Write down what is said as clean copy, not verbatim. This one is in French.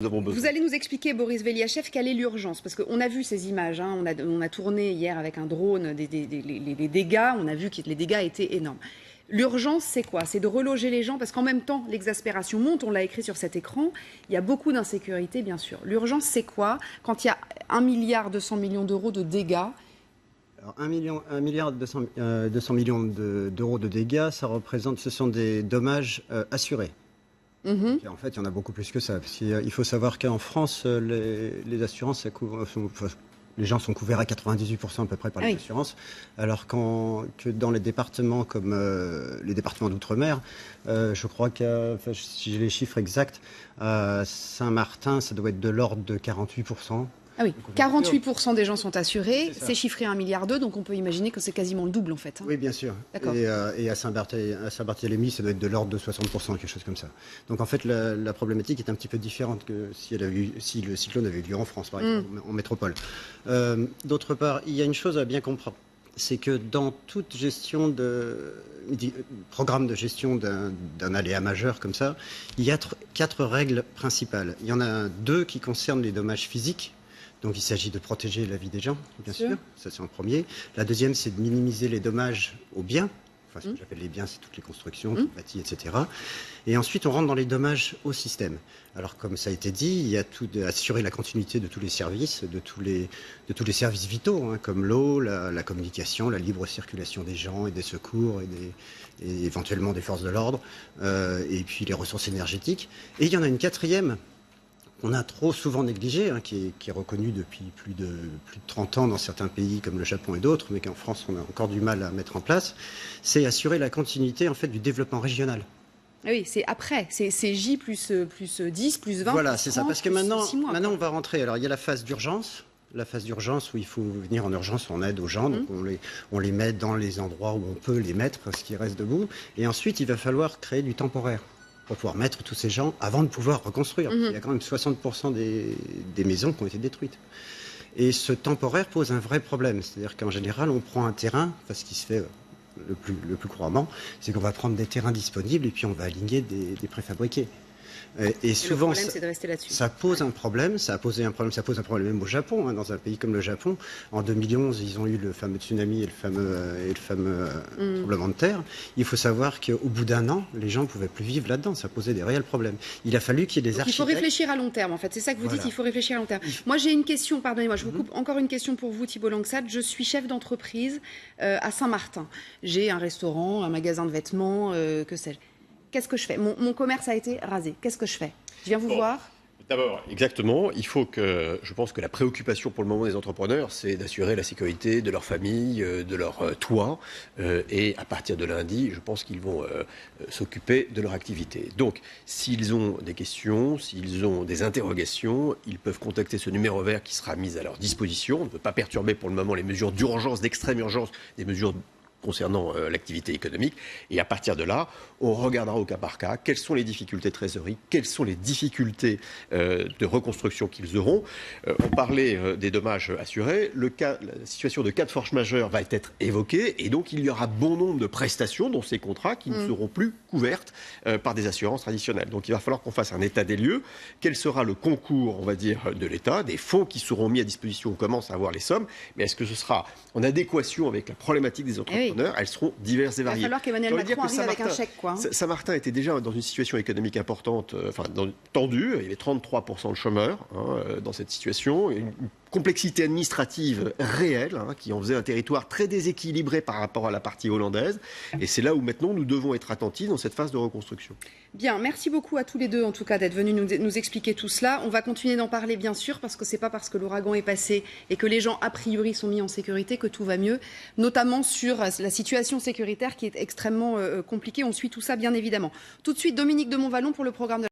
Nous avons besoin. Vous allez nous expliquer, Boris Veliachev, quelle est l'urgence? Parce qu'on a vu ces images, hein, on a tourné hier avec un drone les dégâts, on a vu que les dégâts étaient énormes. L'urgence, c'est quoi? C'est de reloger les gens, parce qu'en même temps, l'exaspération monte, on l'a écrit sur cet écran, il y a beaucoup d'insécurité, bien sûr. L'urgence, c'est quoi quand il y a 1,2 milliard d'euros de dégâts? Alors 1 milliard 200 millions d'euros de dégâts, ça représente, ce sont des dommages assurés. Et en fait, il y en a beaucoup plus que ça. Il faut savoir qu'en France, les assurances, les gens sont couverts à 98% à peu près par les assurances, alors que dans les départements comme les départements d'outre-mer, je crois si j'ai les chiffres exacts, à Saint-Martin, ça doit être de l'ordre de 48%. Ah oui, 48% des gens sont assurés, c'est chiffré à 1,2 milliard, donc on peut imaginer que c'est quasiment le double en fait. Hein. Oui, bien sûr. Et à Saint-Barthélemy, ça doit être de l'ordre de 60%, quelque chose comme ça. Donc en fait, la problématique est un petit peu différente que si le cyclone avait eu lieu en France, par exemple, en métropole. D'autre part, il y a une chose à bien comprendre, c'est que dans toute programme de gestion d'un aléa majeur comme ça, il y a 4 règles principales. Il y en a 2 qui concernent les dommages physiques. Donc il s'agit de protéger la vie des gens, bien sûr, ça c'est en premier. La deuxième, c'est de minimiser les dommages aux biens. Enfin, ce que j'appelle les biens, c'est toutes les constructions, tout bâti, etc. Et ensuite, on rentre dans les dommages au système. Alors, comme ça a été dit, il y a tout assurer la continuité de tous les services, de tous les services vitaux, hein, comme l'eau, la communication, la libre circulation des gens et des secours et éventuellement des forces de l'ordre, et puis les ressources énergétiques. Et il y en a une quatrième, qu'on a trop souvent négligé, hein, qui est reconnu depuis plus de 30 ans dans certains pays comme le Japon et d'autres, mais qu'en France on a encore du mal à mettre en place, c'est assurer la continuité en fait du développement régional. Oui, c'est après, c'est J plus 10, plus 20. Voilà, plus c'est 30, ça, parce que plus maintenant 6 mois, on va rentrer. Alors il y a la phase d'urgence. La phase d'urgence où il faut venir en urgence en aide aux gens, donc on les met dans les endroits où on peut les mettre, ce qui reste debout. Et ensuite, il va falloir créer du temporaire pour pouvoir mettre tous ces gens avant de pouvoir reconstruire. Il y a quand même 60% des maisons qui ont été détruites. Et ce temporaire pose un vrai problème. C'est-à-dire qu'en général, on prend un terrain, enfin, ce qui se fait le plus couramment, c'est qu'on va prendre des terrains disponibles et puis on va aligner des préfabriqués. Et souvent, le problème, c'est de rester là-dessus. Ça pose un problème, ça pose un problème même au Japon, hein, dans un pays comme le Japon. En 2011, ils ont eu le fameux tsunami et le fameux tremblement de terre. Il faut savoir qu'au bout d'1 an, les gens ne pouvaient plus vivre là-dedans, ça posait des réels problèmes. Il a fallu qu'il y ait des architectes. Il faut réfléchir à long terme, en fait, c'est ça que vous dites, il faut réfléchir à long terme. Moi, j'ai une question, pardonnez-moi, je vous coupe, encore une question pour vous, Thibault Langsat. Je suis chef d'entreprise à Saint-Martin. J'ai un restaurant, un magasin de vêtements, que sais-je. Qu'est-ce que je fais? Mon commerce a été rasé. Qu'est-ce que je fais? Je viens vous voir? D'abord, exactement, je pense que la préoccupation pour le moment des entrepreneurs, c'est d'assurer la sécurité de leur famille, de leur toit. Et à partir de lundi, je pense qu'ils vont s'occuper de leur activité. Donc, s'ils ont des questions, s'ils ont des interrogations, ils peuvent contacter ce numéro vert qui sera mis à leur disposition. On ne peut pas perturber pour le moment les mesures d'urgence, d'extrême urgence, des mesures concernant l'activité économique. Et à partir de là, on regardera au cas par cas quelles sont les difficultés de trésorerie, quelles sont les difficultés de reconstruction qu'ils auront. On parlait des dommages assurés. La situation de cas de force majeure va être évoquée et donc il y aura bon nombre de prestations dans ces contrats qui ne seront plus couvertes par des assurances traditionnelles. Donc il va falloir qu'on fasse un état des lieux. Quel sera le concours, on va dire, de l'État, des fonds qui seront mis à disposition? On commence à avoir les sommes, mais est-ce que ce sera en adéquation avec la problématique des entrepreneurs? Elles seront diverses et variées. Il va falloir qu'Emmanuel Macron arrive avec un chèque, quoi. Saint-Martin était déjà dans une situation économique importante, tendue. Il y avait 33% de chômeurs dans cette situation. Une complexité administrative réelle qui en faisait un territoire très déséquilibré par rapport à la partie hollandaise. Et c'est là où maintenant nous devons être attentifs dans cette phase de reconstruction. Bien, merci beaucoup à tous les deux en tout cas d'être venus nous expliquer tout cela. On va continuer d'en parler bien sûr parce que c'est pas parce que l'ouragan est passé et que les gens a priori sont mis en sécurité que tout va mieux, notamment sur la situation sécuritaire qui est extrêmement compliquée. On suit tout ça bien évidemment. Tout de suite, Dominique de Montvalon pour le programme de